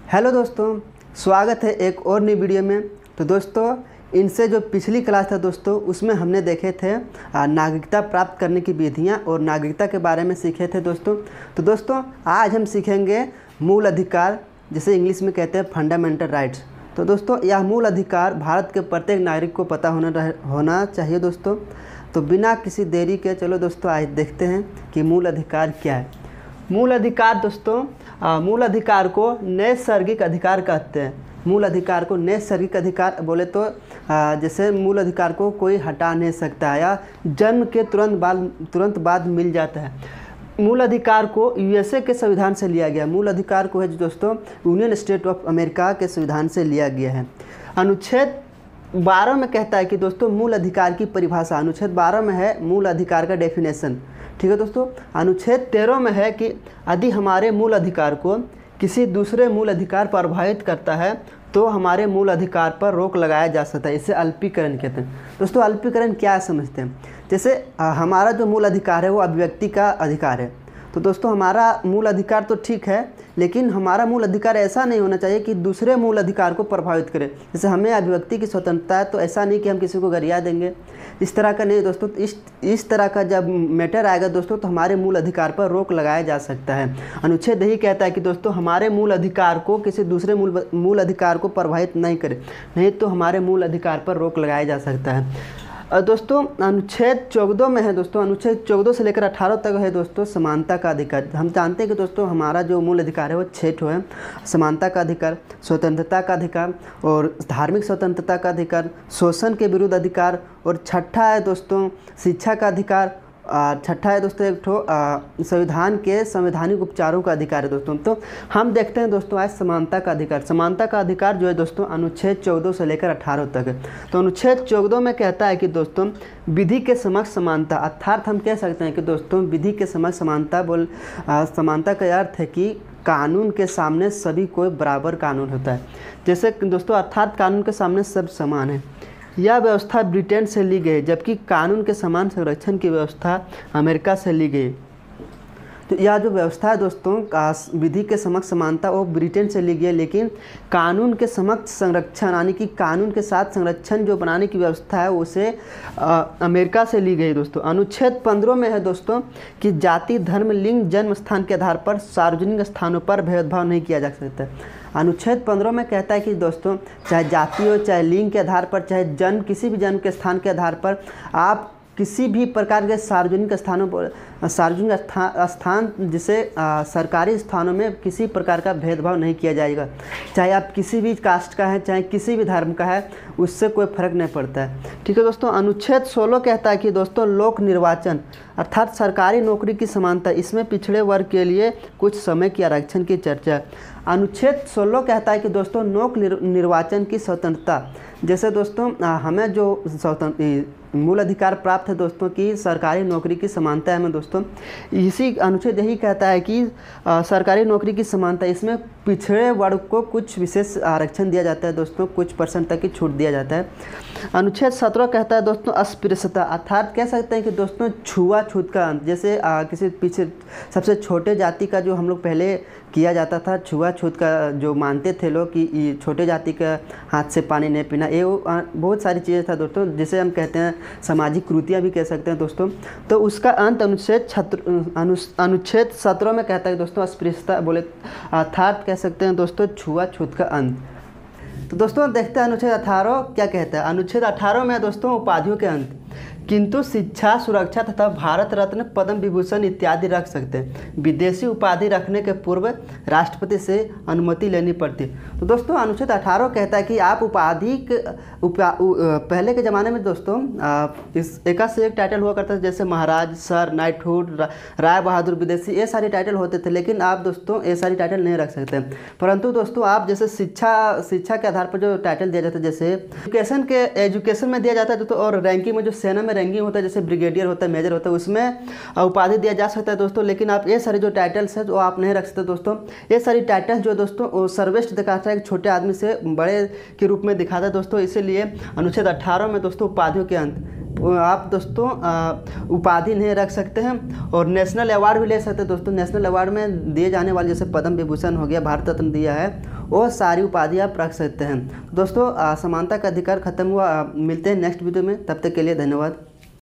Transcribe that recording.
Hello दोस्तों, स्वागत है एक और नई वीडियो में। तो दोस्तों, इनसे जो पिछली क्लास था दोस्तों, उसमें हमने देखे थे नागरिकता प्राप्त करने की विधियां और नागरिकता के बारे में सीखे थे दोस्तों। तो दोस्तों, आज हम सीखेंगे मूल अधिकार, जिसे इंग्लिश में कहते हैं फंडामेंटल राइट्स। तो दोस्तों, यह मूल अधिकार भारत के प्रत्येक नागरिक को पता होना चाहिए दोस्तों। तो बिना किसी देरी के चलो दोस्तों आज देखते हैं कि मूल अधिकार क्या है। मूल अधिकार दोस्तों, मूल अधिकार को नैसर्गिक अधिकार कहते हैं। मूल अधिकार को नैसर्गिक अधिकार बोले तो जैसे मूल अधिकार को कोई हटा नहीं सकता है या जन्म के तुरंत बाद मिल जाता है। मूल अधिकार को यूएसए के संविधान से लिया गया। मूल अधिकार को है दोस्तों यूनियन स्टेट ऑफ अमेरिका के संविधान से लिया गया है। अनुच्छेद 12 में कहता है कि दोस्तों मूल अधिकार की परिभाषा, अनुच्छेद 12 में है मूल अधिकार का डेफिनेशन। ठीक है दोस्तों। अनुच्छेद 13 में है कि यदि हमारे मूल अधिकार को किसी दूसरे मूल अधिकार प्रभावित करता है तो हमारे मूल अधिकार पर रोक लगाया जा सकता है। इसे अल्पीकरण कहते हैं। दोस्तों, अल्पीकरण क्या समझते हैं? जैसे हमारा जो मूल अधिकार है वो अभिव्यक्ति का अधिकार है। तो दोस्तों, हमारा मूल अधिकार तो ठीक है, लेकिन हमारा मूल अधिकार ऐसा नहीं होना चाहिए कि दूसरे मूल अधिकार को प्रभावित करे। जैसे हमें अभिव्यक्ति की स्वतंत्रता है, तो ऐसा नहीं कि हम किसी को गरिया देंगे, इस तरह का नहीं दोस्तों। इस तरह का जब मैटर आएगा दोस्तों, तो हमारे मूल अधिकार पर रोक लगाया जा सकता है। अनुच्छेद यही कहता है कि दोस्तों हमारे मूल अधिकार को किसी दूसरे मूल अधिकार को प्रभावित नहीं करे, नहीं तो हमारे मूल अधिकार पर रोक लगाया जा सकता है। दोस्तों, अनुच्छेद 14 में है दोस्तों, अनुच्छेद 14 से लेकर 18 तक है दोस्तों समानता का अधिकार। हम जानते हैं कि दोस्तों हमारा जो मूल अधिकार है वो 6 ठो है। समानता का अधिकार, स्वतंत्रता का अधिकार और धार्मिक स्वतंत्रता का अधिकार, शोषण के विरुद्ध अधिकार और छठा है दोस्तों शिक्षा का अधिकार। छठा है दोस्तों एक ठो संविधान के संवैधानिक उपचारों का अधिकार है दोस्तों। तो हम देखते हैं दोस्तों आज समानता का अधिकार। समानता का अधिकार जो है दोस्तों अनुच्छेद 14 से लेकर 18 तक है। तो अनुच्छेद 14 में कहता है कि दोस्तों विधि के समक्ष समानता, अर्थात हम कह सकते हैं कि दोस्तों विधि के समक्ष समानता समानता का अर्थ है कि कानून के सामने सभी को बराबर कानून होता है। जैसे दोस्तों अर्थात कानून के सामने सब समान है। यह व्यवस्था ब्रिटेन से ली गई, जबकि कानून के समान संरक्षण की व्यवस्था अमेरिका से ली गई। तो यह जो व्यवस्था है दोस्तों विधि के समक्ष समानता वो ब्रिटेन से ली गई है, लेकिन कानून के समक्ष संरक्षण यानी कि कानून के साथ संरक्षण जो बनाने की व्यवस्था है उसे अमेरिका से ली गई दोस्तों। अनुच्छेद 15 में है दोस्तों कि जाति, धर्म, लिंग, जन्म स्थान के आधार पर सार्वजनिक स्थानों पर भेदभाव नहीं किया जा सकता। अनुच्छेद 15 में कहता है कि दोस्तों चाहे जाति हो, चाहे लिंग के आधार पर, चाहे जन्म, किसी भी जन्म के स्थान के आधार पर आप किसी भी प्रकार के सार्वजनिक स्थानों पर, सार्वजनिक स्थान जिसे सरकारी स्थानों में किसी प्रकार का भेदभाव नहीं किया जाएगा। चाहे आप किसी भी कास्ट का है, चाहे किसी भी धर्म का है, उससे कोई फर्क नहीं पड़ता है। ठीक है दोस्तों। अनुच्छेद 16 कहता है कि दोस्तों लोक निर्वाचन अर्थात सरकारी नौकरी की समानता, इसमें पिछड़े वर्ग के लिए कुछ समय की आरक्षण की चर्चा। अनुच्छेद 16 कहता है कि दोस्तों लोक निर्वाचन की स्वतंत्रता, जैसे दोस्तों हमें जो मूल अधिकार प्राप्त है दोस्तों की सरकारी नौकरी की समानता है। में दोस्तों इसी अनुच्छेद यही कहता है कि सरकारी नौकरी की समानता, इसमें पिछड़े वर्ग को कुछ विशेष आरक्षण दिया जाता है दोस्तों, कुछ % तक की छूट दिया जाता है। अनुच्छेद 17 कहता है दोस्तों अस्पृश्यता, अर्थात कह सकते हैं कि दोस्तों छुआछूत का अंत। जैसे किसी पीछे सबसे छोटे जाति का जो हम लोग पहले किया जाता था, छुआछूत का जो मानते थे लोग कि छोटे जाति का हाथ से पानी नहीं पीना, ये बहुत सारी चीज़ें था दोस्तों, जिसे हम कहते हैं सामाजिक कुरीतियाँ भी कह सकते हैं दोस्तों। तो उसका अंत अनुच्छेद 17 में कहता है दोस्तों अस्पृश्यता बोले अर्थात कह सकते हैं दोस्तों छुआछूत का अंत। तो दोस्तों देखते हैं अनुच्छेद 18 क्या कहता है। अनुच्छेद 18 में दोस्तों उपाधियों के अंत, किंतु शिक्षा, सुरक्षा तथा भारत रत्न, पद्म विभूषण इत्यादि रख सकते हैं। विदेशी उपाधि रखने के पूर्व राष्ट्रपति से अनुमति लेनी पड़ती। तो दोस्तों अनुच्छेद 18 कहता है कि आप पहले के ज़माने में दोस्तों इस एक से एक टाइटल हुआ करता था, जैसे महाराज, सर, नाइटहुड, राय बहादुर विदेशी, ये सारे टाइटल होते थे। लेकिन आप दोस्तों ये सारी टाइटल नहीं रख सकते। परंतु दोस्तों आप जैसे शिक्षा के आधार पर जो टाइटल दिया जाता है, जैसे एजुकेशन में दिया जाता है दोस्तों, और रैंकिंग में जो सेना में रैंकिंग होता है, जैसे ब्रिगेडियर होता है, मेजर होता है, उसमें उपाधि दिया जा सकता है दोस्तों। लेकिन आप ये सारे जो टाइटल्स हैं जो आप नहीं रख सकते दोस्तों। ये सारी टाइटल्स जो दोस्तों सर्वश्रेष्ठ दिखाता है, एक छोटे आदमी से बड़े के रूप में दिखाता है दोस्तों। इसीलिए अनुच्छेद 18 में दोस्तों उपाधियों के अंत वो आप दोस्तों उपाधि नहीं रख सकते हैं। और नेशनल अवार्ड भी ले सकते हैं दोस्तों। नेशनल अवार्ड में दिए जाने वाले जैसे पद्म विभूषण हो गया, भारत रत्न दिया है, वो सारी उपाधि आप रख सकते हैं। दोस्तों समानता का अधिकार खत्म हुआ। मिलते हैं नेक्स्ट वीडियो में, तब तक के लिए धन्यवाद।